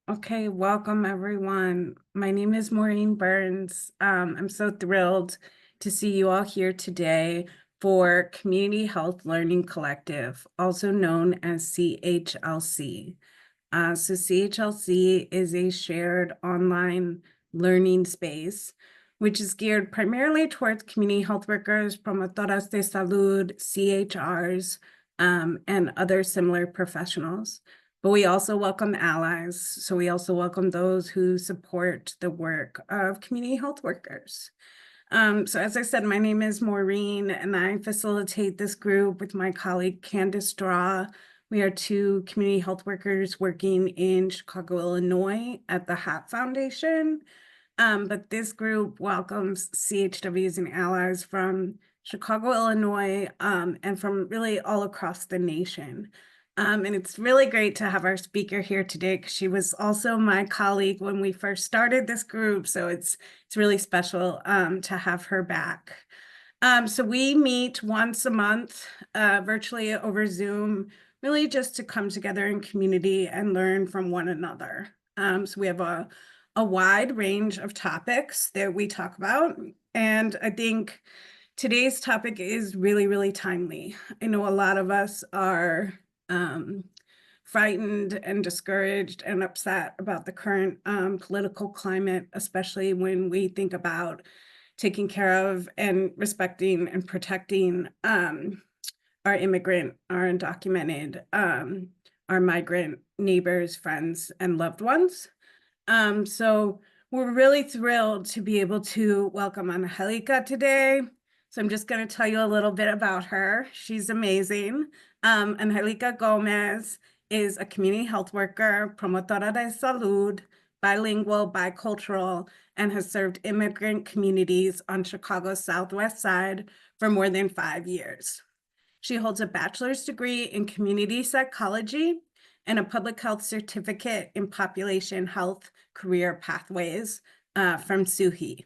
Okay, welcome everyone. My name is Maureen Burns. I'm so thrilled to see you all here today for Community Health Learning Collective, also known as CHLC. So CHLC is a shared online learning space, which is geared primarily towards community health workers, promotoras de salud, CHRs, and other similar professionals. But we also welcome allies. So we also welcome those who support the work of community health workers. So as I said, my name is Maureen, and I facilitate this group with my colleague Candace Straw. We are two community health workers working in Chicago, Illinois at the HAP Foundation. But this group welcomes CHWs and allies from Chicago, Illinois, and from really all across the nation. And it's really great to have our speaker here today because she was also my colleague when we first started this group. So it's really special to have her back. So we meet once a month virtually over Zoom, really just to come together in community and learn from one another. So we have a wide range of topics that we talk about. And I think today's topic is really, really timely. I know a lot of us are frightened and discouraged and upset about the current political climate, especially when we think about taking care of and respecting and protecting our immigrant, our undocumented, our migrant neighbors, friends, and loved ones. So we're really thrilled to be able to welcome Angelica today. So I'm just going to tell you a little bit about her. She's amazing. Angelica Gomez is a community health worker, promotora de salud, bilingual, bicultural, and has served immigrant communities on Chicago's Southwest Side for more than 5 years. She holds a bachelor's degree in community psychology and a public health certificate in population health career pathways from SUHI.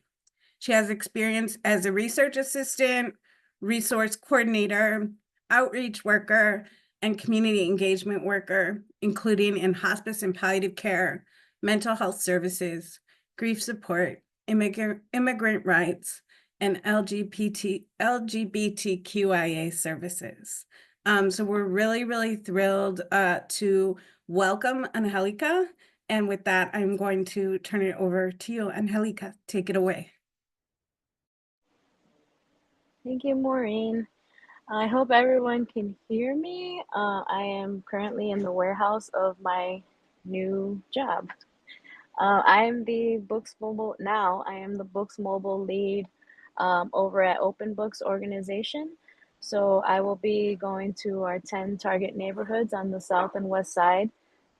She has experience as a research assistant, resource coordinator, outreach worker, and community engagement worker, including in hospice and palliative care, mental health services, grief support, immigrant rights, and LGBTQIA services. So we're really, really thrilled to welcome Angelica. And with that, I'm going to turn it over to you, Angelica. Take it away. Thank you, Maureen. I hope everyone can hear me. I am currently in the warehouse of my new job. I am the Books Mobile lead over at Open Books organization. So I will be going to our 10 target neighborhoods on the south and west side,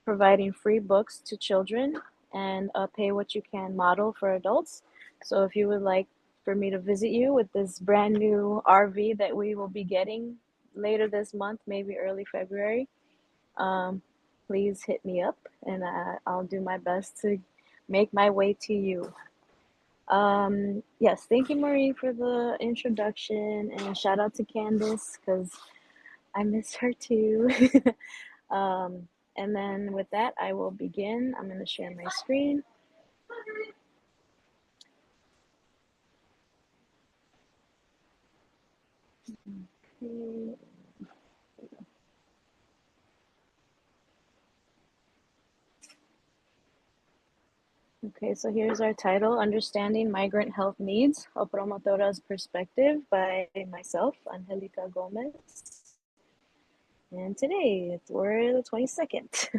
providing free books to children and a pay what you can model for adults. So if you would like for me to visit you with this brand new RV that we will be getting later this month, maybe early February, please hit me up and I'll do my best to make my way to you. Yes, thank you, Marie, for the introduction, and shout out to Candace because I miss her too. And then with that, I will begin. I'm going to share my screen. Okay. Okay, so here's our title, Understanding Migrant Health Needs, A Promotora's Perspective by myself, Angelica Gomez. And today, we're the 22nd.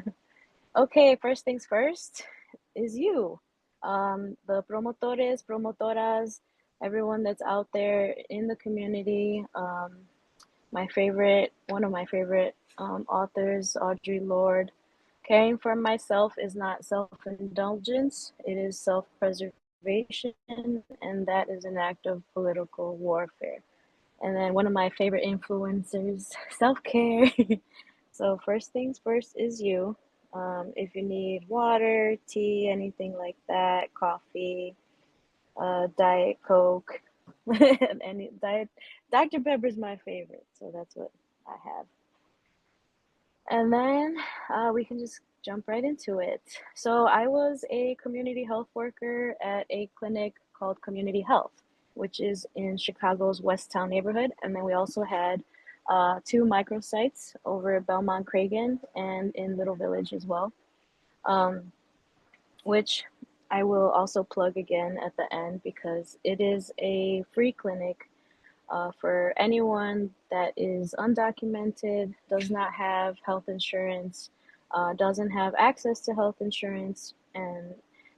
Okay, first things first is you. The promotores, promotoras, everyone that's out there in the community. One of my favorite authors, Audre Lorde. Caring for myself is not self-indulgence, it is self-preservation, and that is an act of political warfare. And then one of my favorite influencers, self-care. So first things first is you. If you need water, tea, anything like that, coffee, Diet Coke, any diet, Dr. Pepper's my favorite, so that's what I have. And then we can just jump right into it. So I was a community health worker at a clinic called Community Health, which is in Chicago's West Town neighborhood. And then we also had two microsites over at Belmont Cragen and in Little Village as well, um, which I will also plug again at the end because it is a free clinic for anyone that is undocumented, does not have health insurance, doesn't have access to health insurance, and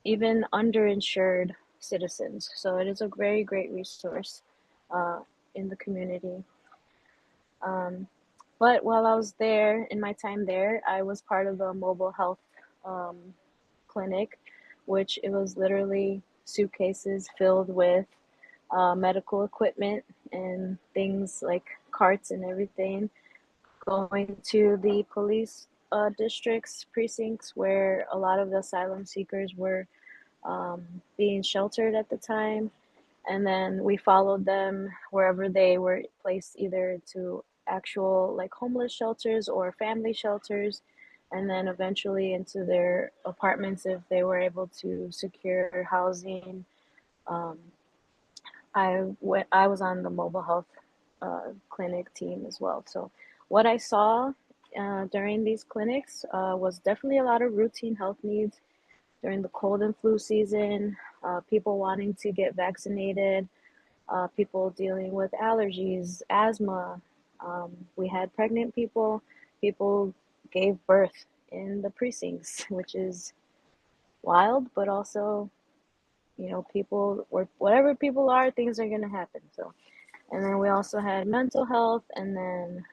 even underinsured citizens. So it is a very great resource uh, in the community. Um, but while I was there, in my time there, I was part of the mobile health um, clinic, which it was literally suitcases filled with medical equipment and things like carts and everything, going to the police districts, precincts where a lot of the asylum seekers were being sheltered at the time. And then we followed them wherever they were placed, either to actual like homeless shelters or family shelters, and then eventually into their apartments if they were able to secure housing. Um, I was on the mobile health clinic team as well. So what I saw during these clinics was definitely a lot of routine health needs during the cold and flu season, people wanting to get vaccinated, people dealing with allergies, asthma. We had pregnant people, people gave birth in the precincts, which is wild, but also, people or whatever people are, things are going to happen. So, and then we also had mental health, and then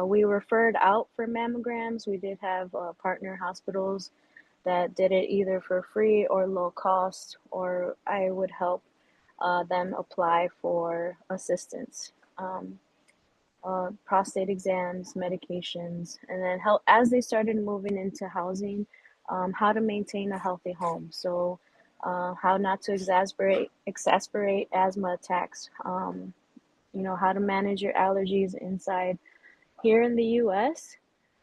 we referred out for mammograms. We did have partner hospitals that did it either for free or low cost, or I would help them apply for assistance. Prostate exams, medications, and then help as they started moving into housing, how to maintain a healthy home. So, how not to exasperate asthma attacks. How to manage your allergies inside. Here in the U.S.,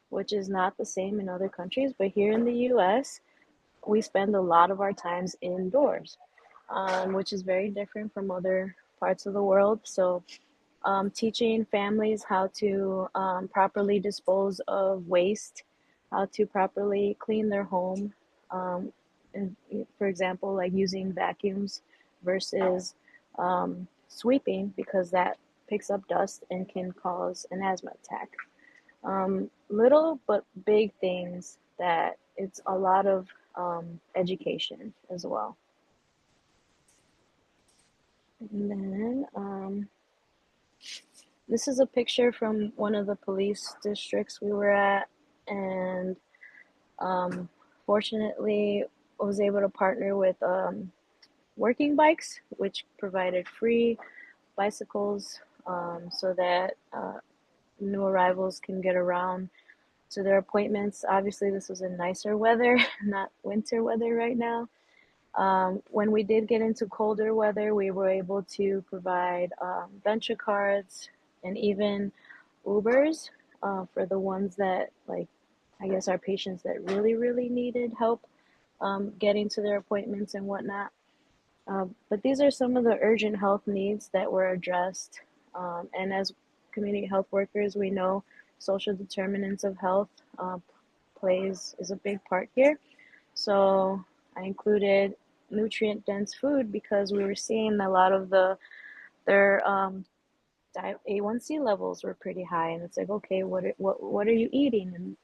which is not the same in other countries, but here in the U.S., we spend a lot of our times indoors, which is very different from other parts of the world. So, teaching families how to properly dispose of waste, how to properly clean their home, um, and for example, like using vacuums versus sweeping because that picks up dust and can cause an asthma attack. Little but big things that it's a lot of education as well. And then this is a picture from one of the police districts we were at, and um, fortunately, I was able to partner with Working Bikes, which provided free bicycles so that new arrivals can get around to their appointments. Obviously, this was in nicer weather, not winter weather right now. When we did get into colder weather, we were able to provide venture cards and even Ubers for the ones that, like, I guess, our patients that really, really needed help getting to their appointments and whatnot. But these are some of the urgent health needs that were addressed. And as community health workers, we know social determinants of health is a big part here. So I included nutrient dense food because we were seeing a lot of their A1C levels were pretty high, and it's like, okay, what are you eating? And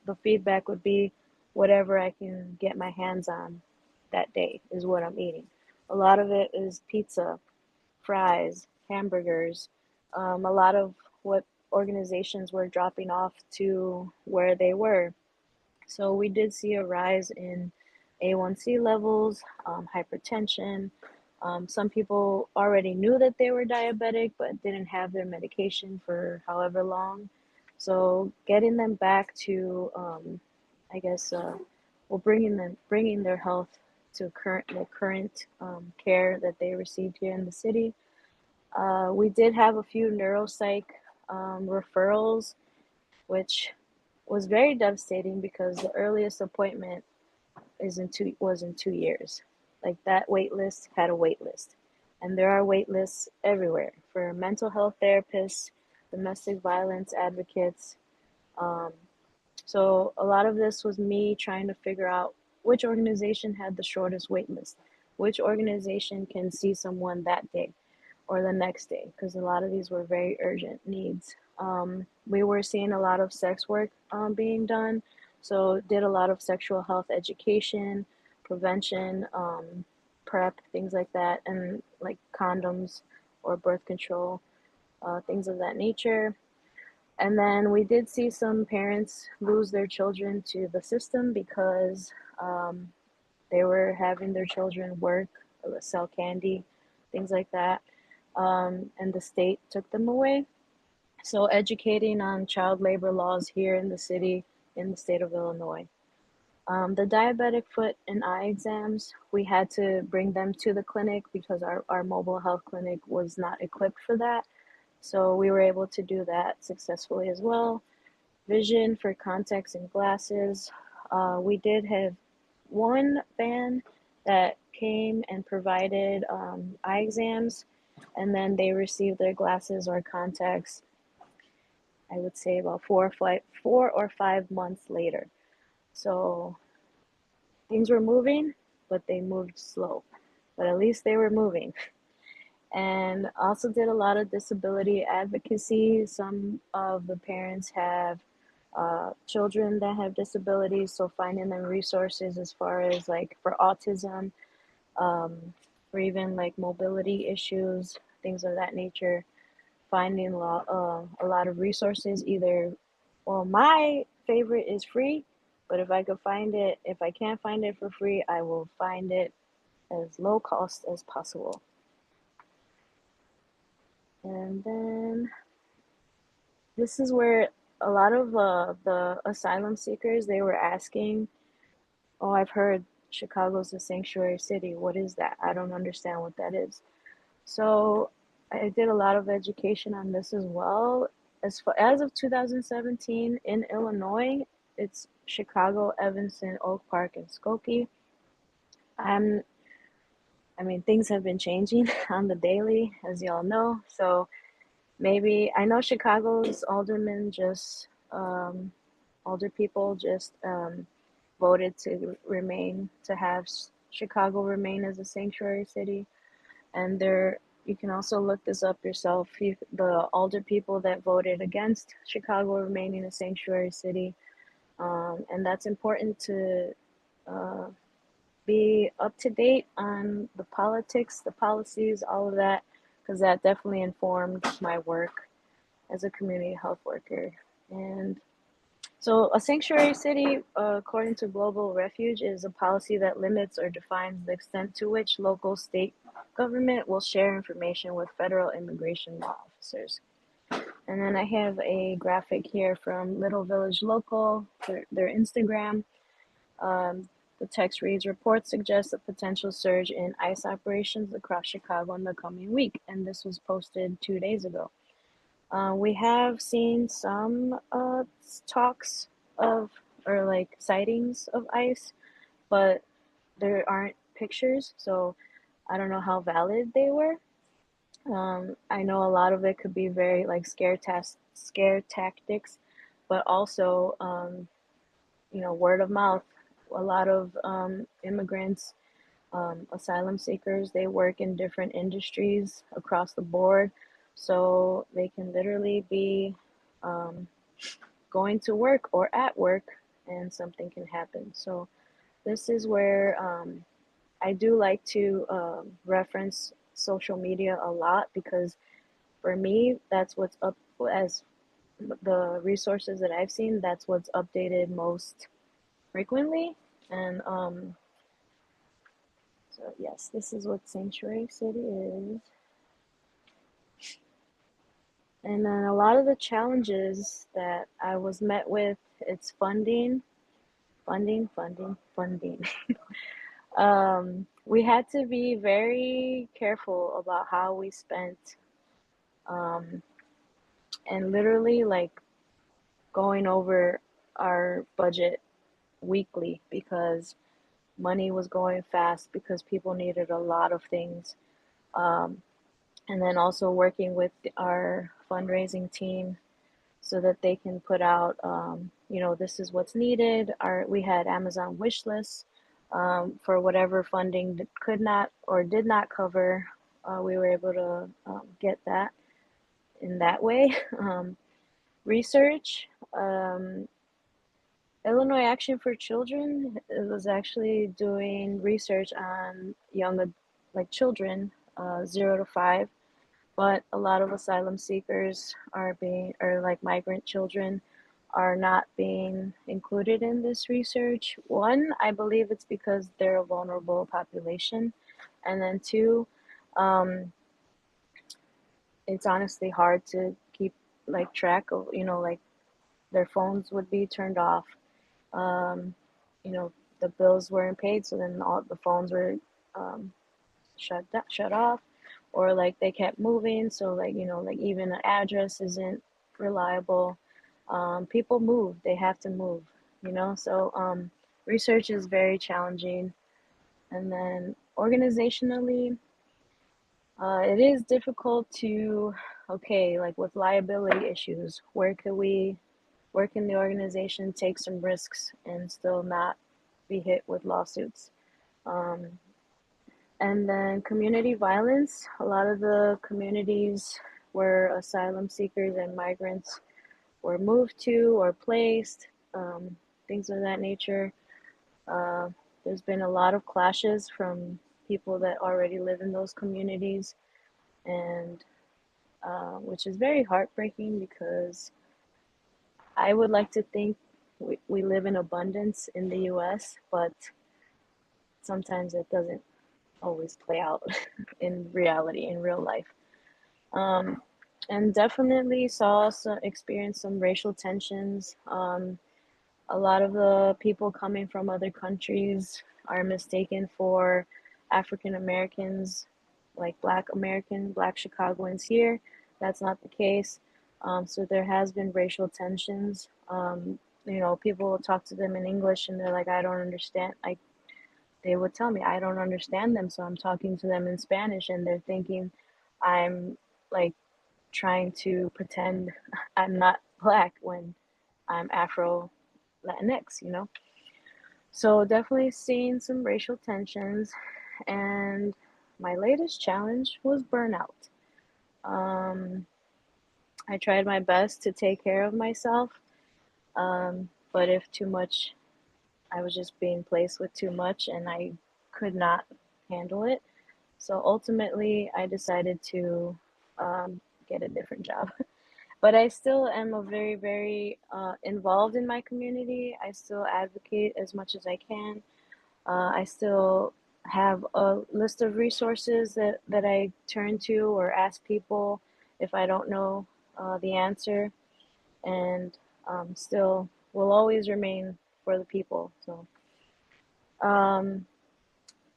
the feedback would be whatever I can get my hands on that day is what I'm eating. A lot of it is pizza, fries, hamburgers, a lot of what organizations were dropping off to where they were. So we did see a rise in A1C levels, hypertension. Some people already knew that they were diabetic, but didn't have their medication for however long. So getting them back to, I guess, well, bringing their health to the current care that they received here in the city. We did have a few neuropsych referrals, which was very devastating because the earliest appointment was in 2 years. Like that wait list had a wait list. And there are wait lists everywhere for mental health therapists, domestic violence advocates. Um, so a lot of this was me trying to figure out which organization had the shortest wait list, which organization can see someone that day or the next day, because a lot of these were very urgent needs. We were seeing a lot of sex work being done, so did a lot of sexual health education, prevention, prep, things like that, and like condoms or birth control, things of that nature. And then we did see some parents lose their children to the system because um, they were having their children work, sell candy, things like that. And the state took them away. So, educating on child labor laws here in the city, in the state of Illinois. The diabetic foot and eye exams, we had to bring them to the clinic because our mobile health clinic was not equipped for that. So, we were able to do that successfully as well. Vision for contacts and glasses. We did have one van that came and provided eye exams, and then they received their glasses or contacts, I would say about 4 or 5 months later. So things were moving, but they moved slow. But at least they were moving. And also did a lot of disability advocacy. Some of the parents have children that have disabilities, so finding them resources as far as like for autism, or even like mobility issues, things of that nature. Finding a lot of resources. Either, well, my favorite is free, but if I could find it, if I can't find it for free, I will find it as low cost as possible. And then this is where a lot of the asylum seekers, they were asking, oh, I've heard Chicago's a sanctuary city. What is that? I don't understand what that is. So I did a lot of education on this as well. As of 2017 in Illinois, it's Chicago, Evanston, Oak Park, and Skokie. I'm, I mean, things have been changing on the daily, as y'all know. So maybe I know Chicago's aldermen just, older people just voted to have Chicago remain as a sanctuary city. And there, you can also look this up yourself. The older people that voted against Chicago remaining a sanctuary city, and that's important to uh, be up to date on the politics, the policies, all of that, because that definitely informed my work as a community health worker. And so, a sanctuary city, according to Global Refuge, is a policy that limits or defines the extent to which local state government will share information with federal immigration law officers. And then I have a graphic here from Little Village Local, their Instagram. The text reads, reports suggest a potential surge in ICE operations across Chicago in the coming week. And this was posted 2 days ago. We have seen some talks of, or like sightings of ICE, but there aren't pictures, so I don't know how valid they were. I know a lot of it could be very like scare tactics, but also word of mouth. A lot of immigrants, asylum seekers, they work in different industries across the board, so they can literally be um, going to work or at work, and something can happen. So this is where I do like to reference social media a lot, because for me, that's what's up, as the resources that I've seen, that's what's updated most frequently. And so yes, this is what Sanctuary City is. And then a lot of the challenges that I was met with, it's funding, funding, funding, funding. We had to be very careful about how we spent, um, and literally like going over our budget weekly because money was going fast because people needed a lot of things. Um, and then also working with our fundraising team so that they can put out, this is what's needed. We had Amazon wish lists for whatever funding that could not or did not cover. We were able to get that in that way. Research. Illinois Action for Children was actually doing research on like children, 0 to 5, but a lot of asylum seekers or like migrant children are not being included in this research. One, I believe it's because they're a vulnerable population. And then two, um, it's honestly hard to keep like track of, like their phones would be turned off. Um, you know, the bills weren't paid, so then all the phones were um, shut off, or like they kept moving, so like like even an address isn't reliable. People move, they have to move, so research is very challenging. And then organizationally, it is difficult to, okay, like with liability issues, where can the organization take some risks and still not be hit with lawsuits? um, And then community violence. A lot of the communities where asylum seekers and migrants were moved to or placed, um, things of that nature. Uh, there's been a lot of clashes from people that already live in those communities, and which is very heartbreaking because I would like to think we live in abundance in the US, but sometimes it doesn't always play out in reality, in real life. Um, and definitely experienced some racial tensions. A lot of the people coming from other countries are mistaken for African Americans, like Black Chicagoans here. That's not the case. So there has been racial tensions. People will talk to them in English and they're like, I don't understand. They would tell me, I don't understand them. So I'm talking to them in Spanish and they're thinking I'm like trying to pretend I'm not Black when I'm Afro Latinx. So definitely seeing some racial tensions. And my latest challenge was burnout. Um, I tried my best to take care of myself, but if too much, I was just being placed with too much and I could not handle it. So ultimately, I decided to get a different job. But I still am a very, very involved in my community. I still advocate as much as I can. I still have a list of resources that I turn to or ask people if I don't know the answer, and still will always remain for the people. So um,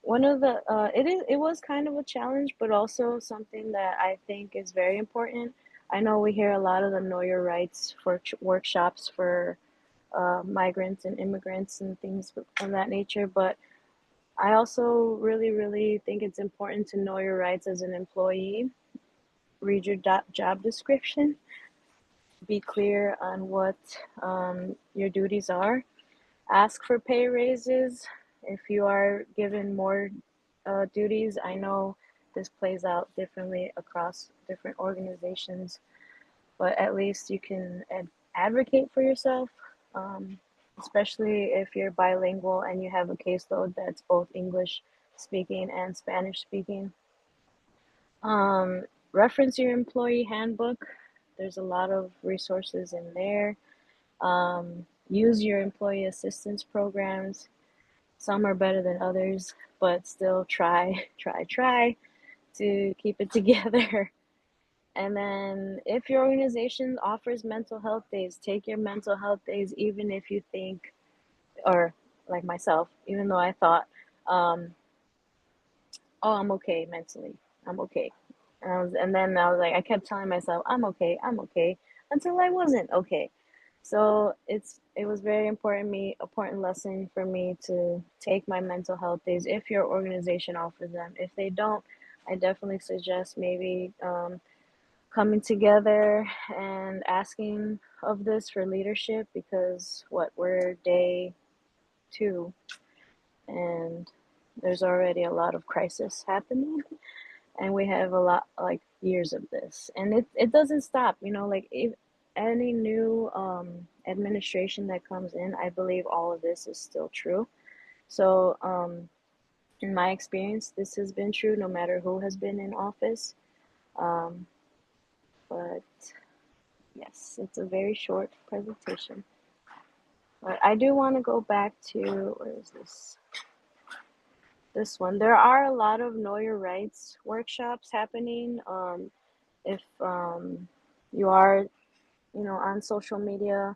one of the it was kind of a challenge, but also something that I think is very important. I know we hear a lot of the Know Your Rights for workshops for migrants and immigrants and things of that nature, but I also really, really think it's important to know your rights as an employee. Read your job description. Be clear on what your duties are. Ask for pay raises if you are given more duties. I know this plays out differently across different organizations, but at least you can advocate for yourself, um, especially if you're bilingual and you have a caseload that's both English speaking and Spanish speaking. Um, Reference your employee handbook. There's a lot of resources in there. Use your employee assistance programs. Some are better than others, but still try, try to keep it together. And then if your organization offers mental health days, take your mental health days, even if you think, or like myself, even though I thought, um, oh, I'm okay mentally. I'm okay. And then I was like, I kept telling myself, I'm okay, until I wasn't okay. So it was very important lesson for me to take my mental health days if your organization offers them. If they don't, I definitely suggest maybe coming together and asking of this for leadership, because what we're day 2 and there's already a lot of crisis happening, and we have a lot like years of this, and it doesn't stop, like if any new administration that comes in, I believe all of this is still true. So in my experience, this has been true no matter who has been in office. um, but yes, it's a very short presentation, but I do want to go back to, where is this one. There are a lot of know your rights workshops happening. If you are, on social media,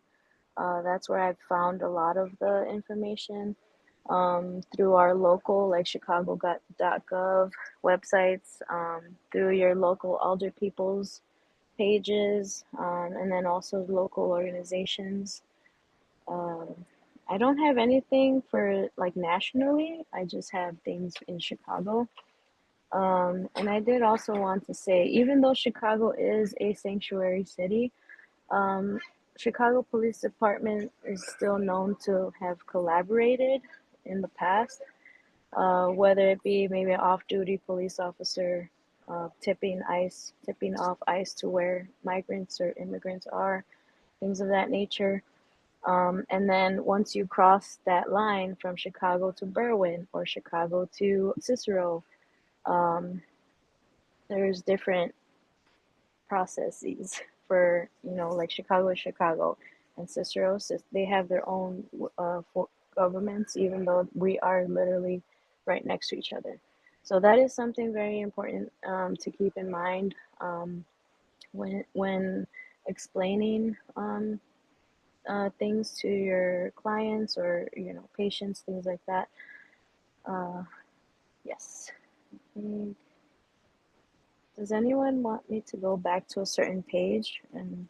that's where I've found a lot of the information, through our local, like chicago.gov websites, through your local older people's pages, and then also local organizations. Um, I don't have anything for like nationally, I just have things in Chicago. And I did also want to say, even though Chicago is a sanctuary city, um, Chicago Police Department is still known to have collaborated in the past, whether it be maybe an off-duty police officer tipping off ice to where migrants or immigrants are, things of that nature. And then once you cross that line from Chicago to Berwyn or Chicago to Cicero, um, there's different processes for, like Chicago is Chicago, and Cicero, they have their own governments, even though we are literally right next to each other. So that is something very important, to keep in mind, when explaining, things to your clients or patients, things like that. Uh, yes. Mm, Does anyone want me to go back to a certain page and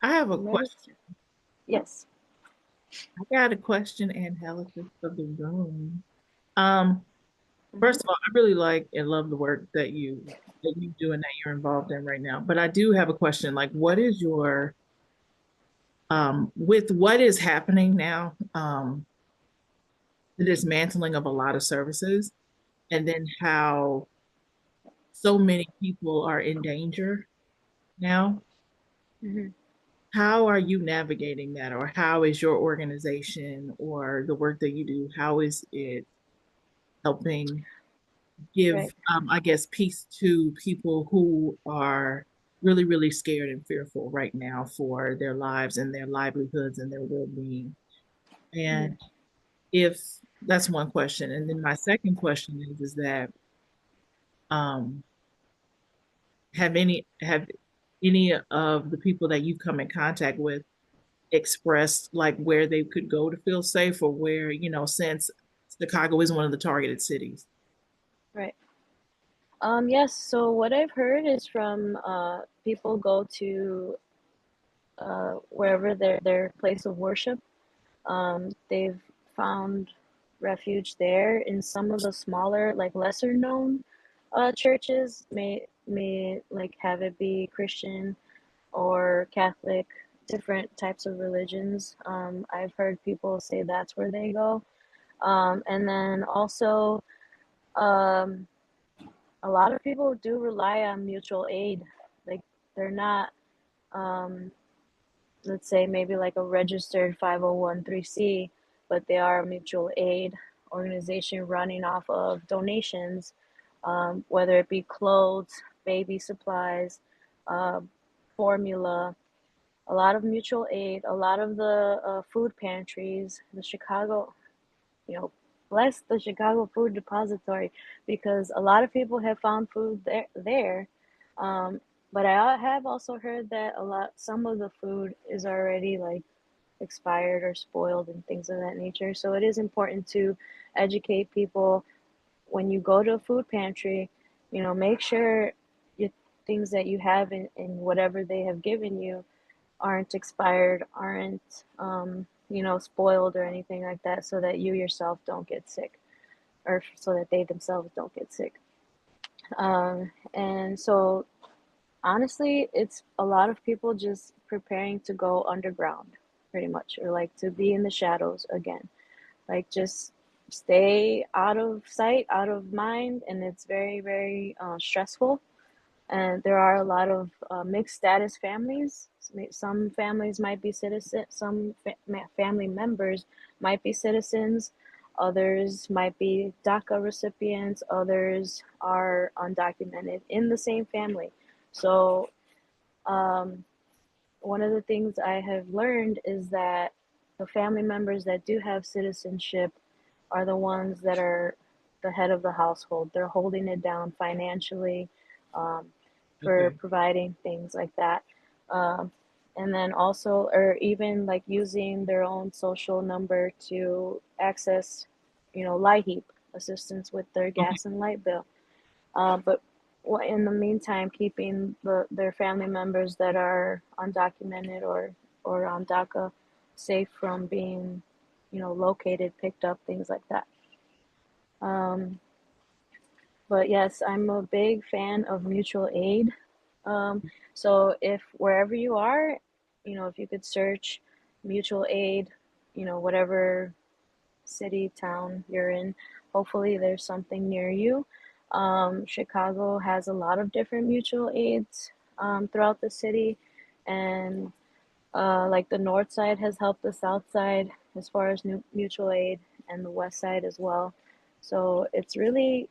I have a live? question. Yes. I got a question, analysis of the room. Um, Hmm. First of all, I really like and love the work that you do and that you're involved in right now. But I do have a question. Like, what is your with what is happening now, the dismantling of a lot of services, and then how so many people are in danger now? Hmm. How are you navigating that, or how is your organization or the work that you do, how is it helping give, Right. I guess, peace to people who are really, really scared and fearful right now for their lives and their livelihoods and their well-being? Hmm. And if that's one question, and then my second question is that um, have any of the people that you've come in contact with expressed like where they could go to feel safe, or where, since Chicago is one of the targeted cities? Right. Yes. So what I've heard is from people go to wherever their place of worship. They've found refuge there. In some of the smaller, like lesser known churches, may like have it be Christian or Catholic, different types of religions. I've heard people say that's where they go. And then also, um, a lot of people do rely on mutual aid. Like they're not, um, let's say, maybe like a registered 501(c), but they are a mutual aid organization running off of donations, whether it be clothes, baby supplies, uh, formula, a lot of mutual aid, a lot of the food pantries, the Chicago, you know, bless the Chicago Food Depository, because a lot of people have found food there. Um, but I have also heard that some of the food is already like expired or spoiled and things of that nature. So it is important to educate people when you go to a food pantry, make sure you things that you have in whatever they have given you, aren't expired, aren't spoiled or anything like that, so that you yourself don't get sick, or so that they themselves don't get sick. And so honestly, it's a lot of people just preparing to go underground, pretty much, or like to be in the shadows again. Like just stay out of sight, out of mind, and it's very, very stressful. And there are a lot of mixed status families. Some families might be citizens, some family members might be citizens, others might be DACA recipients, others are undocumented in the same family. So um, one of the things I have learned is that the family members that do have citizenship are the ones that are the head of the household. They're holding it down financially, um, for Okay. providing things like that. Um, and then also, or even like using their own social number to access, LIHEAP assistance with their Okay. gas and light bill. But in the meantime, keeping their family members that are undocumented or on DACA safe from being, located, picked up, things like that. Um, but yes, I'm a big fan of mutual aid. Um, so if wherever you are, if you could search mutual aid, whatever city, town you're in, hopefully there's something near you. Chicago has a lot of different mutual aids throughout the city, and like the north side has helped the south side as far as mutual aid, and the west side as well. So it's really,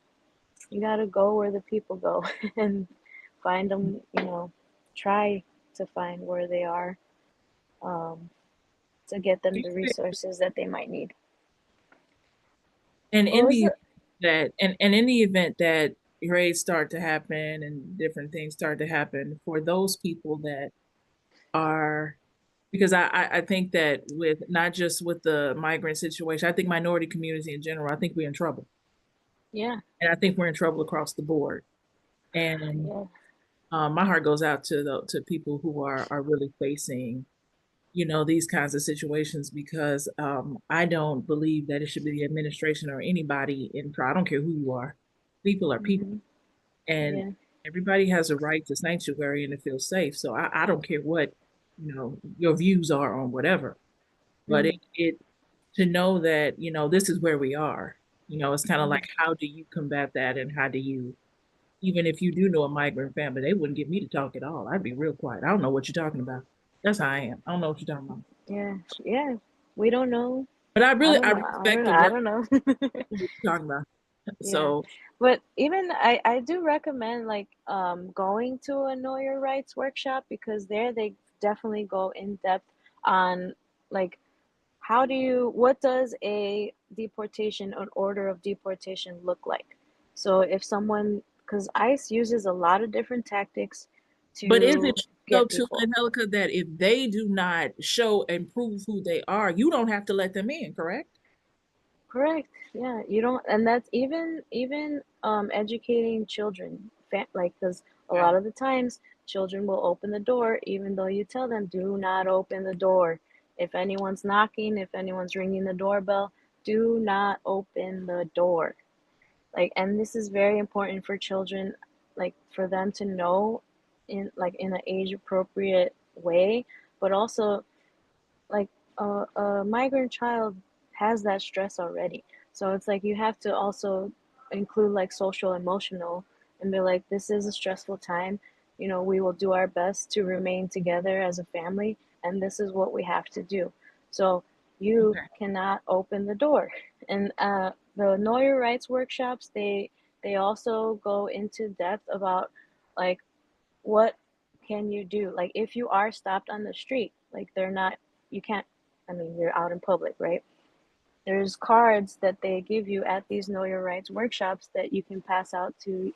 you got to go where the people go and find them, try to find where they are, um, to get them the resources that they might need. And What in was the it? that and in the event that raids start to happen and different things start to happen for those people that are, because I think that with not just with the migrant situation, I think minority community in general, I think we're in trouble. Yeah, And I think we're in trouble across the board. And yeah. my heart goes out to to people who are really facing, these kinds of situations, because I don't believe that it should be the administration or anybody in. I don't care who you are. People are people, Hmm. and Yeah. everybody has a right to sanctuary and to feel safe. So I don't care what your views are on whatever, but Hmm. it to know that this is where we are. It's kind of Hmm. like, how do you combat that, and how do you, even if you do know a migrant family, they wouldn't get me to talk at all. I'd be real quiet. I don't know what you're talking about. That's how I am. I don't know what you're talking about. Yeah. Yeah. We don't know. But I don't I know. I respect don't know. the I work don't know. you're talking about. Yeah. So But even I do recommend like going to a Know Your Rights workshop, because there they definitely go in depth on like what does a deportation, an order of deportation look like? So if someone, because ICE uses a lot of different tactics but is to it true, though, get too, people. Angelica, that if they do not show and prove who they are, you don't have to let them in, correct? Correct. Yeah, you don't, and that's even educating children, like, because a Okay. lot of the times children will open the door even though you tell them do not open the door. If anyone's knocking, if anyone's ringing the doorbell, do not open the door. Like, and this is very important for children, like for them to know in an age appropriate way, but also like a migrant child has that stress already. So it's like you have to also include like social emotional, and be like, this is a stressful time. We will do our best to remain together as a family, and this is what we have to do. So you Okay. cannot open the door. And the Know Your Rights workshops, they also go into depth about like what can you do? Like if you are stopped on the street, like they're not, you can't, I mean, you're out in public, right? There's cards that they give you at these Know Your Rights workshops that you can pass out to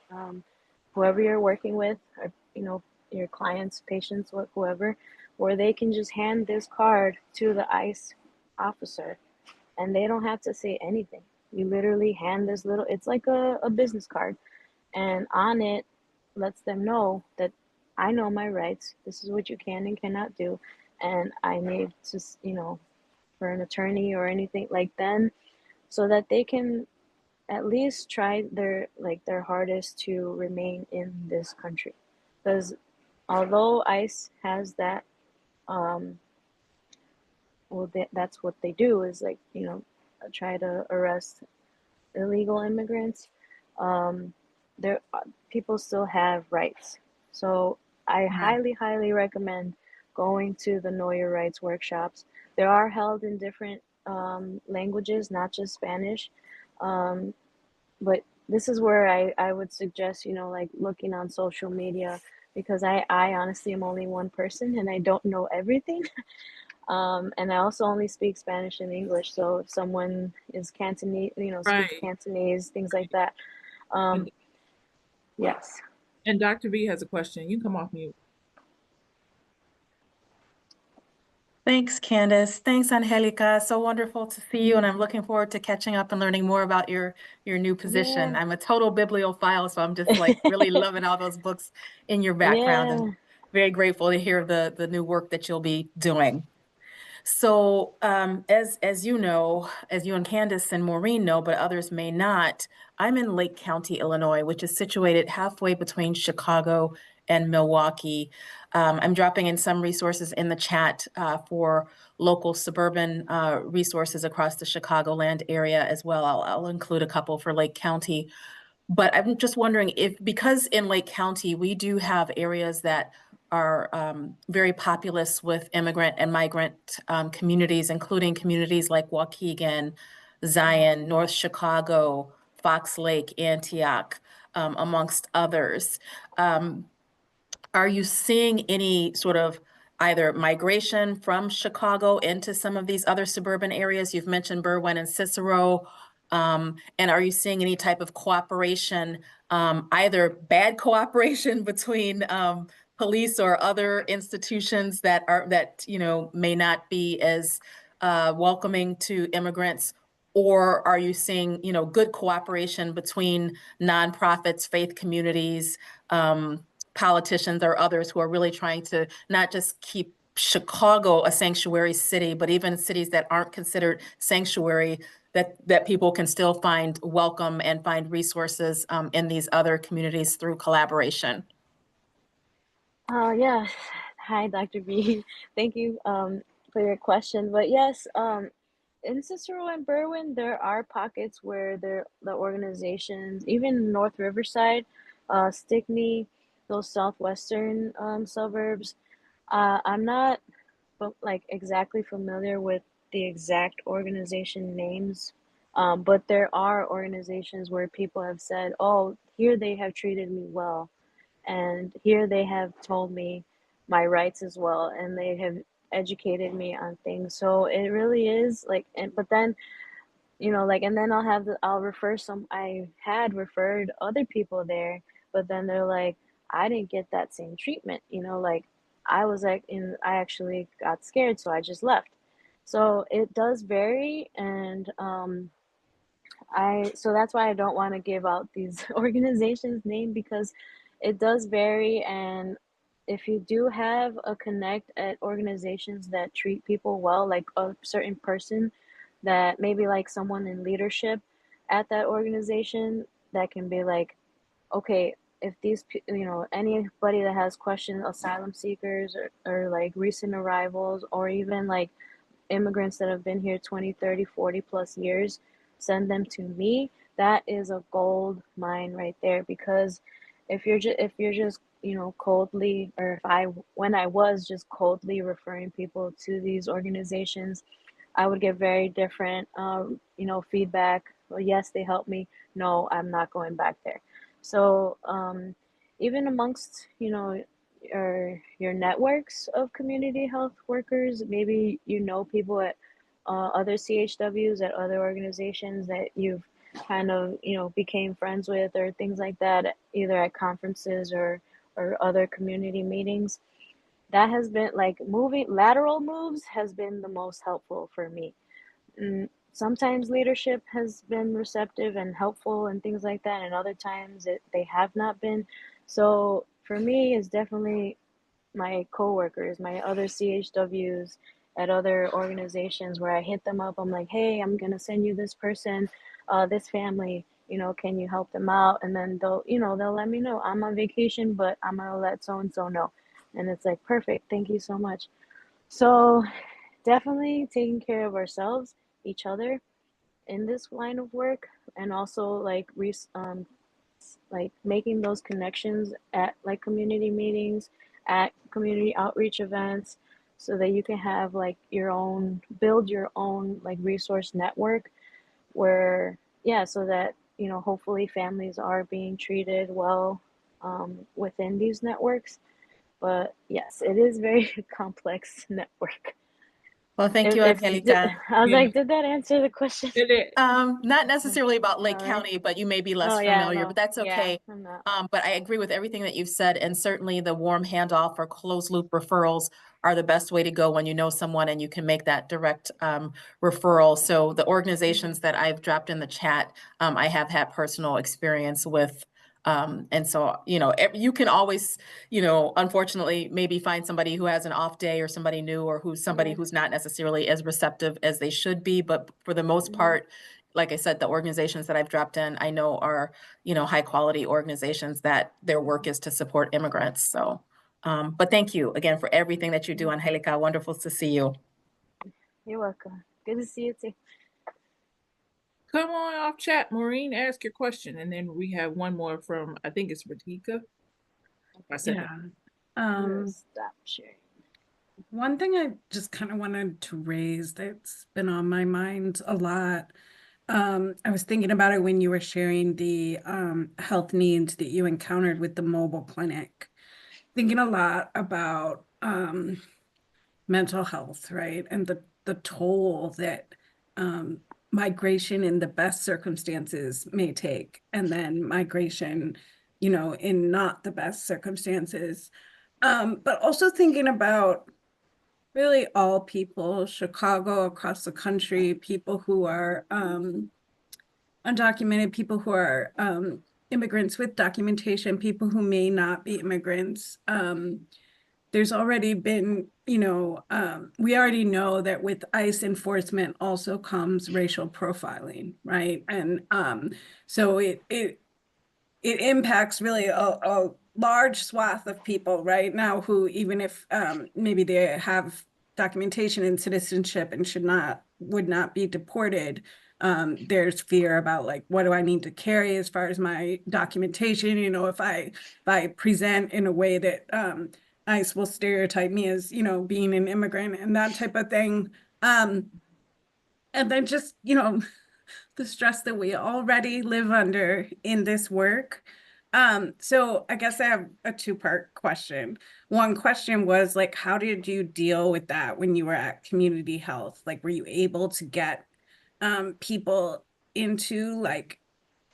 whoever you're working with, or, your clients, patients, whoever, where they can just hand this card to the ICE officer and they don't have to say anything. You literally hand this little, it's like a business card, and on it lets them know that I know my rights. This is what you can and cannot do. and I need to, for an attorney or anything like then, so that they can at least try their hardest to remain in this country. Because although ICE has that, um, well, that's what they do is like, try to arrest illegal immigrants. Um, there, people still have rights. So I Right. highly recommend going to the Know Your Rights workshops. They are held in different languages, not just Spanish. Um, but this is where I would suggest, like looking on social media, because I honestly am only one person and I don't know everything. And I also only speak Spanish and English. So if someone is Cantonese, speaks Right. Cantonese, things like that. Um, And, yes. and Dr. V has a question. You come off mute. Thanks, Candace. Thanks, Angelica. So wonderful to see you, and I'm looking forward to catching up and learning more about your new position. Yeah. I'm a total bibliophile, so I'm just like really loving all those books in your background Yeah. and very grateful to hear the new work that you'll be doing. So, as you know, as you and Candace and Maureen know, but others may not, I'm in Lake County, Illinois, which is situated halfway between Chicago and Milwaukee. I'm dropping in some resources in the chat for local suburban resources across the Chicagoland area as well. I'll include a couple for Lake County. But I'm just wondering if, because in Lake County, we do have areas that are very populous with immigrant and migrant communities, including communities like Waukegan, Zion, North Chicago, Fox Lake, Antioch, amongst others. Um, are you seeing any sort of either migration from Chicago into some of these other suburban areas? You've mentioned Berwyn and Cicero. And are you seeing any type of cooperation, either bad cooperation between police or other institutions that may not be as welcoming to immigrants? Or are you seeing, good cooperation between nonprofits, faith communities, politicians or others who are really trying to not just keep Chicago a sanctuary city, but even cities that aren't considered sanctuary, that people can still find welcome and find resources in these other communities through collaboration? Oh, yeah. Hi, Dr. B. Thank you for your question. But yes, in Cicero and Berwyn, there are pockets where the organizations, even North Riverside, Stickney, those southwestern suburbs. I'm not like exactly familiar with the exact organization names, but there are organizations where people have said, "Oh, here they have treated me well, and here they have told me my rights as well, and they have educated me on things." So it really is like, and but then like, and then I'll refer some, I had referred other people there, but then they're like, I didn't get that same treatment, like I was like, I actually got scared, so I just left. So it does vary, and so that's why I don't want to give out these organizations name, because it does vary. And if you do have a connect at organizations that treat people well, like a certain person that maybe like someone in leadership at that organization, that can be like, okay, if anybody that has questions, asylum seekers, or like recent arrivals, or even like immigrants that have been here 20, 30, 40 plus years, send them to me. That is a gold mine right there. Because if you're just coldly, or if I when I was just coldly referring people to these organizations, I would get very different feedback. Well, yes, they helped me. No, I'm not going back there. So even amongst your networks of community health workers, maybe people at other CHWs, at other organizations that you've kind of became friends with, or things like that, either at conferences or other community meetings. That has been like, moving lateral moves has been the most helpful for me. Sometimes leadership has been receptive and helpful and things like that, and other times they have not been. So for me, it's definitely my coworkers, my other CHWs at other organizations where I hit them up. I'm like, hey, I'm gonna send you this person, this family, can you help them out? And then they'll let me know. I'm on vacation, but I'm gonna let so and so know. And it's like, perfect, thank you so much. So definitely taking care of ourselves, each other in this line of work, and also like making those connections at like community meetings, at community outreach events, so that you can have like build your own like resource network where, yeah, so that, hopefully families are being treated well within these networks. But yes, it is very complex network. Well, thank you, Angelica. I was Yeah. like, did that answer the question? Not necessarily about Lake Really? County, but you may be less Oh yeah, familiar, no, but that's yeah, okay. I'm not. But I agree with everything that you've said, and certainly the warm handoff or closed loop referrals are the best way to go when you know someone and you can make that direct referral. So the organizations that I've dropped in the chat, I have had personal experience with. And so, you can always, unfortunately, maybe find somebody who has an off day or somebody new or who's somebody Yeah. who's not necessarily as receptive as they should be. But for the most part, like I said, the organizations that I've dropped in, I know are, high quality organizations that their work is to support immigrants. So, but thank you again for everything that you do, Angelica. Wonderful to see you. You're welcome. Good to see you too. Come on off chat, Maureen, ask your question. And then we have one more from, I think it's Radhika. I said that. Yeah. I'm gonna stop sharing. One thing I just kind of wanted to raise that's been on my mind a lot. I was thinking about it when you were sharing the health needs that you encountered with the mobile clinic. Thinking a lot about mental health, right? And the toll that migration in the best circumstances may take, and then migration, in not the best circumstances. But also thinking about really all people, Chicago, across the country, people who are undocumented, people who are immigrants with documentation, people who may not be immigrants. There's already been, we already know that with ICE enforcement also comes racial profiling, right? And so it impacts really a large swath of people right now who, even if maybe they have documentation and citizenship and would not be deported, there's fear about like, what do I need to carry as far as my documentation? If I present in a way that ICE will stereotype me as, being an immigrant and that type of thing. And then just, the stress that we already live under in this work. So I guess I have a two-part question. One question was like, how did you deal with that when you were at Community Health? Like, were you able to get people into like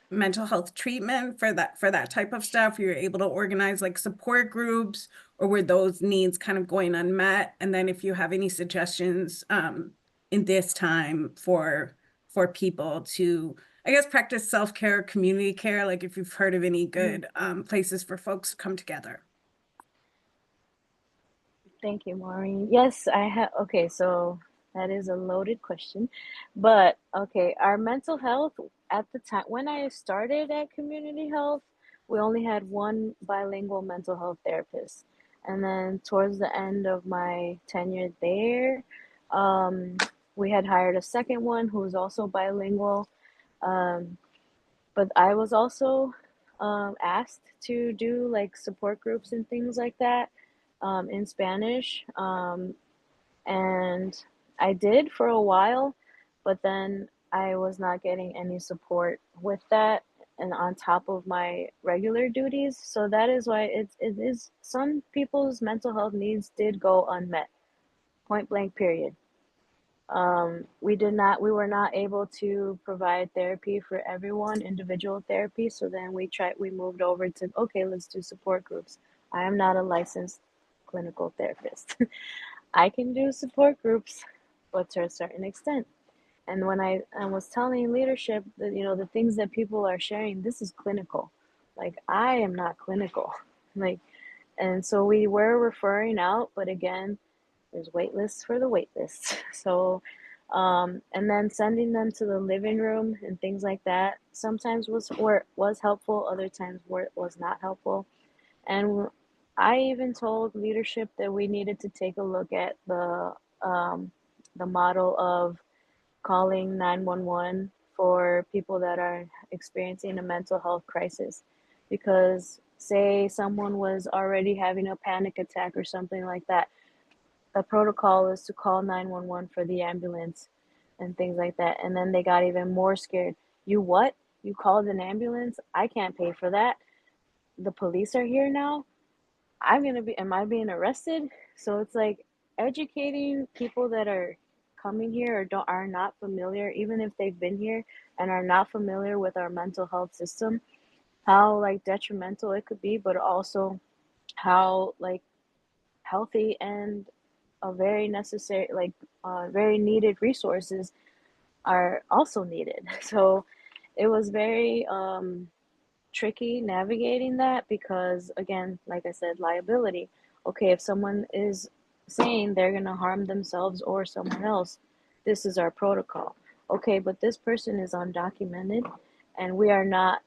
mental health treatment for that type of stuff? You're able to organize like support groups, or were those needs kind of going unmet? And then if you have any suggestions in this time for people to, I guess, practice self-care, community care, like if you've heard of any good places for folks to come together. Thank you, Maureen. Yes, I have. Okay, so that is a loaded question. But okay, our mental health at the time when I started at Community Health, we only had one bilingual mental health therapist. And then towards the end of my tenure there, um, we had hired a second one who was also bilingual. Um, but I was also asked to do like support groups and things like that in Spanish. And I did for a while, but then I was not getting any support with that and on top of my regular duties. So that is why it is some people's mental health needs did go unmet. Point blank period. We were not able to provide therapy for everyone, individual therapy. So then we moved over to, okay, let's do support groups. I am not a licensed clinical therapist. I can do support groups, but to a certain extent. And when I was telling leadership that, the things that people are sharing, this is clinical. Like, I am not clinical. Like, And so we were referring out, but again, there's wait lists for the wait lists. So, and then sending them to the living room and things like that sometimes was helpful, other times where it was not helpful. And I even told leadership that we needed to take a look at the model of calling 911 for people that are experiencing a mental health crisis. Because, say, someone was already having a panic attack or something like that, the protocol is to call 911 for the ambulance and things like that. And then they got even more scared. You what? You called an ambulance? I can't pay for that. The police are here now. Am I being arrested? So it's like educating people that are coming here or are not familiar, even if they've been here and are not familiar with our mental health system, how like detrimental it could be, but also how like healthy and a very necessary, like very needed resources are also needed. So it was very tricky navigating that because, again, like I said, liability. Okay, if someone is saying they're going to harm themselves or someone else, this is our protocol. Okay, but this person is undocumented and we are not,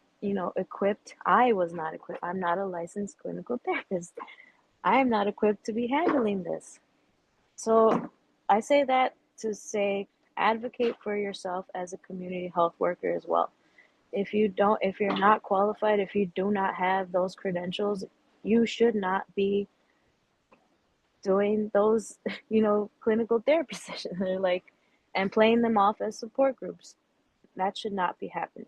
equipped. I was not equipped. I'm not a licensed clinical therapist. I am not equipped to be handling this. So I say that to say advocate for yourself as a community health worker as well. If you're not qualified, if you do not have those credentials, you should not be doing those, clinical therapy sessions and playing them off as support groups. That should not be happening.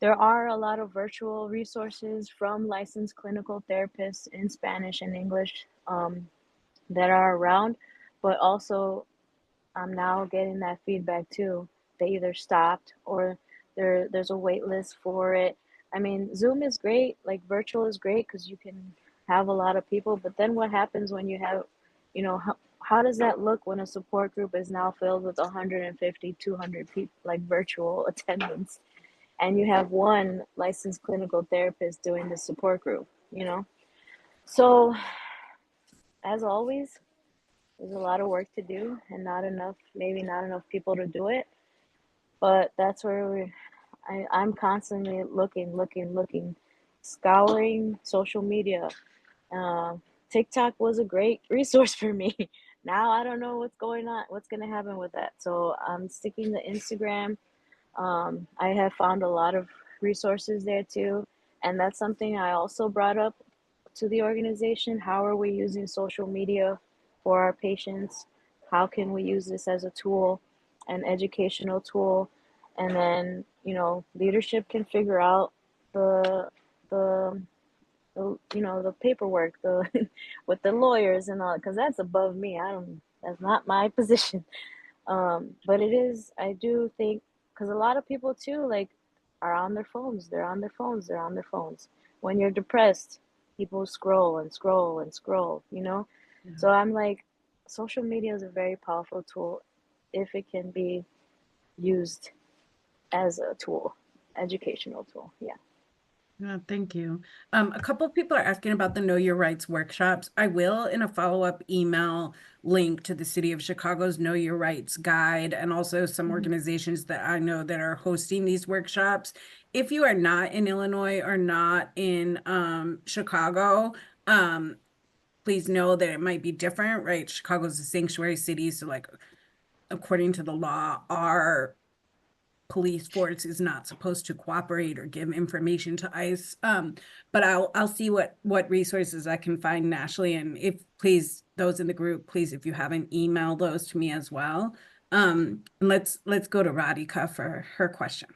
There are a lot of virtual resources from licensed clinical therapists in Spanish and English that are around, but also I'm now getting that feedback too. They either stopped or there's a wait list for it. I mean, Zoom is great, like virtual is great because you can have a lot of people, but then what happens when you have, how does that look when a support group is now filled with 150, 200 people, like virtual attendance, and you have one licensed clinical therapist doing the support group? So, as always, there's a lot of work to do and maybe not enough people to do it. But that's where I'm constantly looking, scouring social media. TikTok was a great resource for me. Now I don't know what's going to happen with that. So I'm sticking to Instagram. I have found a lot of resources there too. And that's something I also brought up to the organization. How are we using social media for our patients? How can we use this as a tool, an educational tool? And then, leadership can figure out the the the paperwork, the with the lawyers and all, because that's above me. That's not my position. But it is, I do think, because a lot of people too, like, are on their phones. They're on their phones. They're on their phones. When you're depressed, people scroll and scroll and scroll. Yeah. So I'm like, social media is a very powerful tool if it can be used as a tool, educational tool. Yeah. Yeah, thank you. A couple of people are asking about the Know Your Rights workshops. I will, in a follow-up email, link to the City of Chicago's Know Your Rights guide and also some organizations that I know that are hosting these workshops. If you are not in Illinois or not in Chicago, please know that it might be different, right? Chicago's a sanctuary city, so like according to the law, our police force is not supposed to cooperate or give information to ICE. But I'll see what resources I can find nationally, and if please, those in the group, please, if you haven't, email those to me as well. Let's go to Radhika for her question.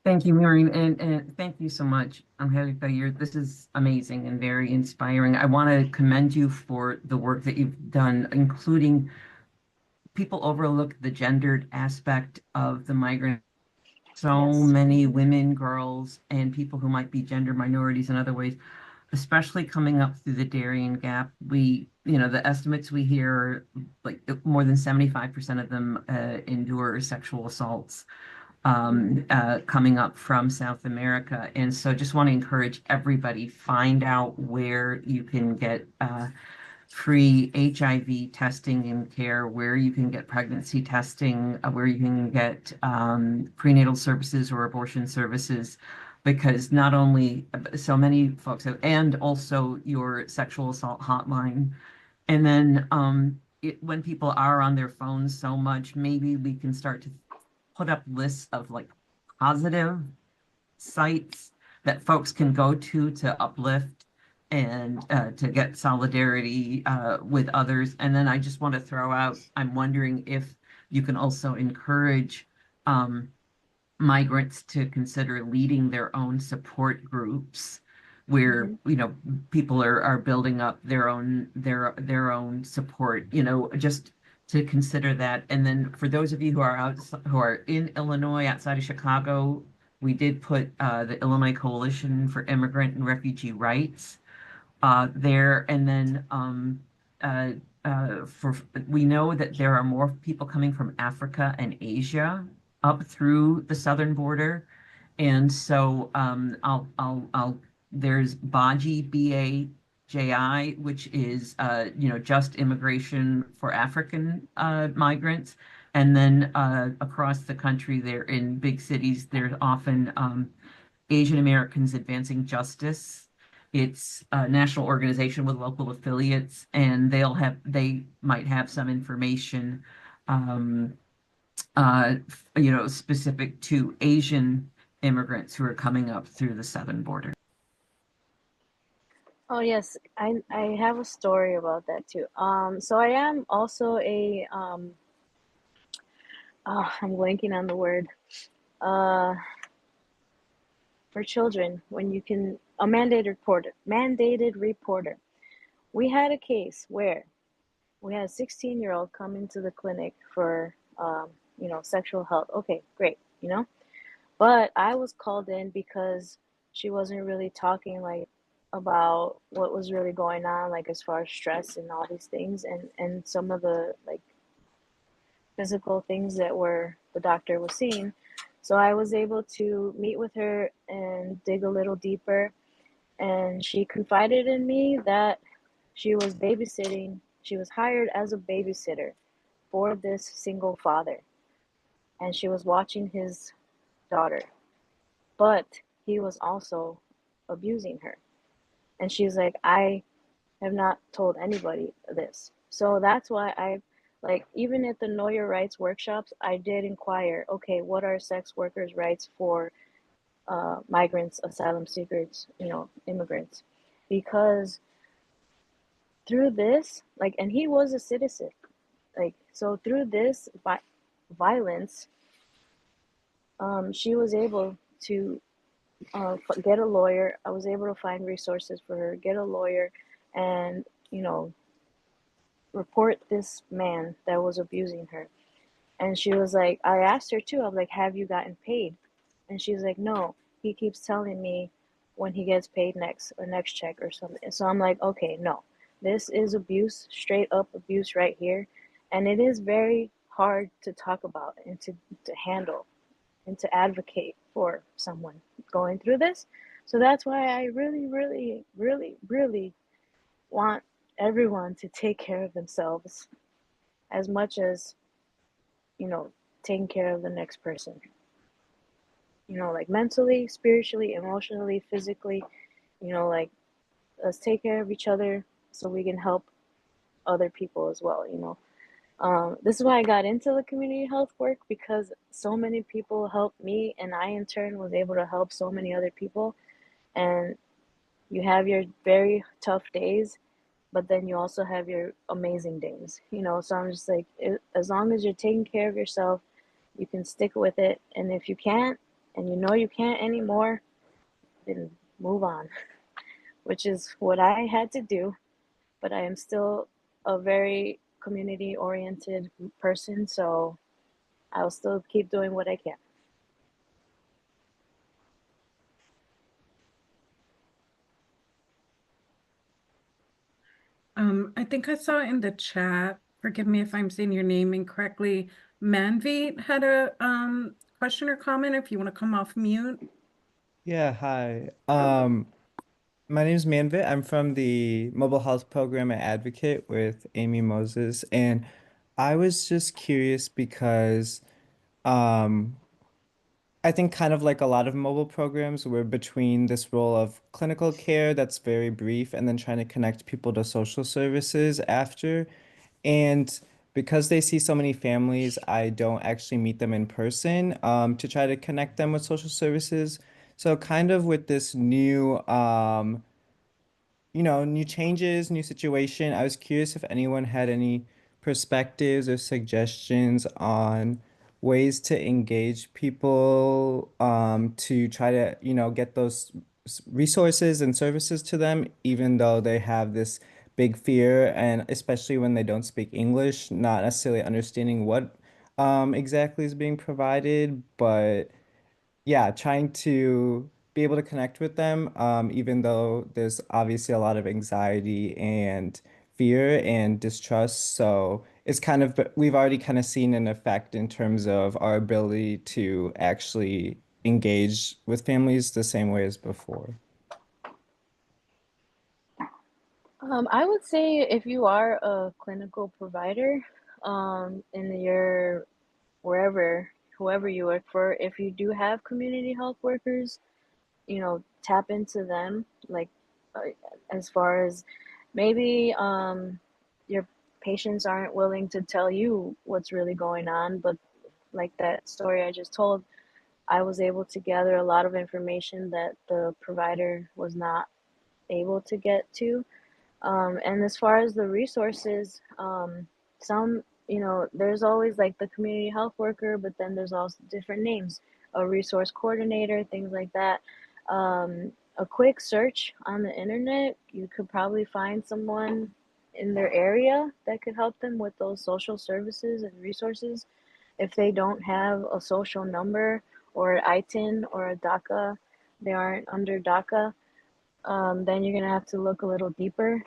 Thank you, Maureen, and thank you so much. Angelica, this is amazing and very inspiring. I want to commend you for the work that you've done, including people overlook the gendered aspect of the migrant. So Yes. many women, girls, and people who might be gender minorities in other ways, especially coming up through the Darien Gap. The estimates we hear, like more than 75% of them endure sexual assaults. coming up from South America. And so just want to encourage everybody, find out where you can get free HIV testing and care, where you can get pregnancy testing, where you can get prenatal services or abortion services, because not only so many folks have, and also your sexual assault hotline. And then when people are on their phones so much, maybe we can start to put up lists of like positive sites that folks can go to uplift and to get solidarity with others. And then I just want to throw out, I'm wondering if you can also encourage migrants to consider leading their own support groups where people are building up their own support, just to consider that. And then for those of you who are in Illinois, outside of Chicago, we did put the Illinois Coalition for Immigrant and Refugee Rights there. And then we know that there are more people coming from Africa and Asia up through the southern border. And so there's BAJI, BAJI, which is just immigration for African migrants. And then across the country, there in big cities, there's often Asian Americans Advancing Justice. It's a national organization with local affiliates, and they might have some information specific to Asian immigrants who are coming up through the southern border. Oh yes, I have a story about that too. So I am also a I'm blanking on the word. For children, when you can a mandated reporter. We had a case where we had a 16-year-old come into the clinic for sexual health. Okay, great, but I was called in because she wasn't really talking like about what was really going on, like as far as stress and all these things, and some of the like physical things that the doctor was seeing. So I was able to meet with her and dig a little deeper, and she confided in me that she was babysitting. She was hired as a babysitter for this single father, and she was watching his daughter, but he was also abusing her. And she's like, I have not told anybody this. So that's why even at the Know Your Rights workshops, I did inquire, okay, what are sex workers' rights for migrants, asylum seekers, immigrants? Because through this, and he was a citizen, so through this violence, she was able to get a lawyer. I was able to find resources for her, get a lawyer, and report this man that was abusing her. And she was like, I asked her too, I'm like, have you gotten paid? And she's like, no, he keeps telling me when he gets paid next check or something. So I'm like, okay, no, this is abuse, straight up abuse right here. And it is very hard to talk about and to handle and to advocate for someone going through this. So that's why I really, really, really, really want everyone to take care of themselves as much as, taking care of the next person. Like mentally, spiritually, emotionally, physically, let's take care of each other so we can help other people as well, This is why I got into the community health work, because so many people helped me, and I in turn was able to help so many other people. And you have your very tough days, but then you also have your amazing days, So I'm just like, as long as you're taking care of yourself, you can stick with it. And if you can't, and you can't anymore, then move on, which is what I had to do. But I am still a very community oriented person, so I'll still keep doing what I can. I think I saw in the chat, forgive me if I'm saying your name incorrectly, Manveet had a question or comment, if you want to come off mute. Yeah, hi. My name is Manvit. I'm from the Mobile Health Program at Advocate with Amy Moses, and I was just curious because um, I think kind of like a lot of mobile programs, we're between this role of clinical care that's very brief and then trying to connect people to social services after. And because they see so many families, I don't actually meet them in person to try to connect them with social services. So kind of with this new new changes, new situation. I was curious if anyone had any perspectives or suggestions on ways to engage people to try to, get those resources and services to them, even though they have this big fear, and especially when they don't speak English, not necessarily understanding what exactly is being provided, but yeah, trying to be able to connect with them, even though there's obviously a lot of anxiety and fear and distrust. So it's kind of, we've already kind of seen an effect in terms of our ability to actually engage with families the same way as before. I would say if you are a clinical provider, in your wherever, whoever you work for, if you do have community health workers, tap into them, like uh, as far as maybe your patients aren't willing to tell you what's really going on, but like that story I just told, I was able to gather a lot of information that the provider was not able to get to. And as far as the resources, there's always like the community health worker, but then there's also different names, a resource coordinator, things like that. A quick search on the internet, you could probably find someone in their area that could help them with those social services and resources. If they don't have a social number or ITIN or a DACA, they aren't under DACA, then you're gonna have to look a little deeper,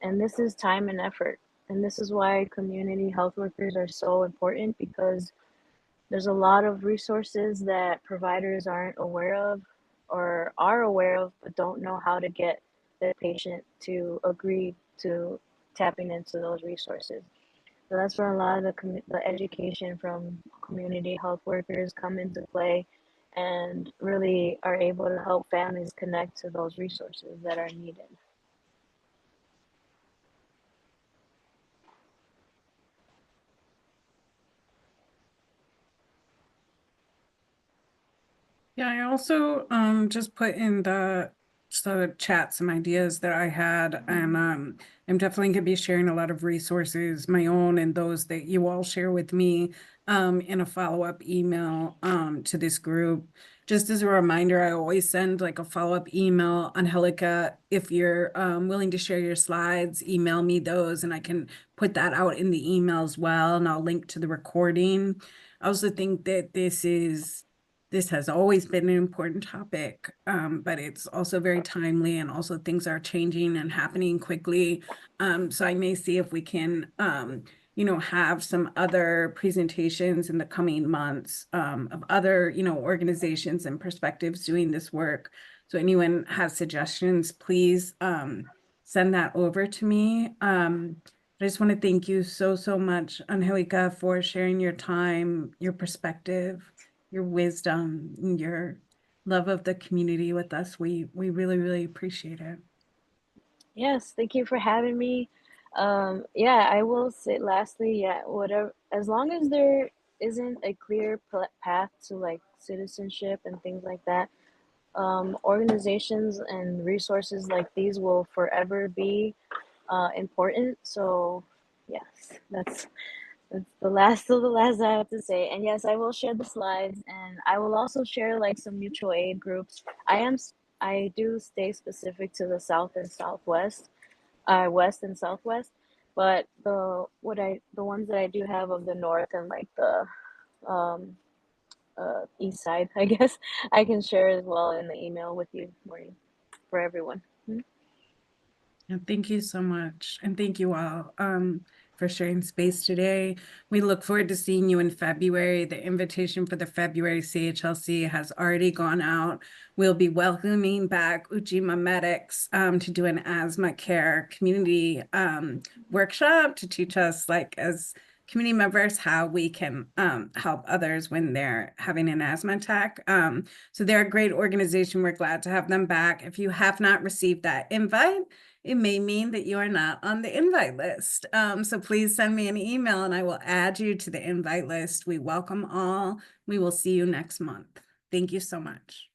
and this is time and effort. And this is why community health workers are so important, because there's a lot of resources that providers aren't aware of or are aware of but don't know how to get their patient to agree to tapping into those resources. So that's where a lot of the education from community health workers come into play and really are able to help families connect to those resources that are needed. Yeah, I also just put in the chat some ideas that I had, and I'm definitely gonna be sharing a lot of resources, my own and those that you all share with me, in a follow-up email to this group. Just as a reminder, I always send like a follow-up email. Angelica, if you're willing to share your slides, email me those and I can put that out in the email as well, and I'll link to the recording. I also think that this has always been an important topic, but it's also very timely, and also things are changing and happening quickly. So I may see if we can, have some other presentations in the coming months of other, organizations and perspectives doing this work. So anyone has suggestions, please send that over to me. I just want to thank you so, so much, Angelica, for sharing your time, your perspective, your wisdom, and your love of the community with us. We really, really appreciate it. Yes, thank you for having me. Yeah, I will say lastly, yeah, whatever, as long as there isn't a clear path to like citizenship and things like that, organizations and resources like these will forever be important. So, yes, that's the last I have to say. And yes, I will share the slides, and I will also share like some mutual aid groups. I do stay specific to the South and Southwest, West and Southwest, but the ones that I do have of the North and like the um East side, I guess, I can share as well in the email with you, Maureen, for everyone. And thank you so much. And thank you all. for sharing space today. We look forward to seeing you in February. The invitation for the February CHLC has already gone out. We'll be welcoming back Ujima Medics to do an asthma care community workshop to teach us, like, as community members, how we can help others when they're having an asthma attack. So they're a great organization. We're glad to have them back. If you have not received that invite, it may mean that you are not on the invite list. So please send me an email and I will add you to the invite list. We welcome all. We will see you next month. Thank you so much.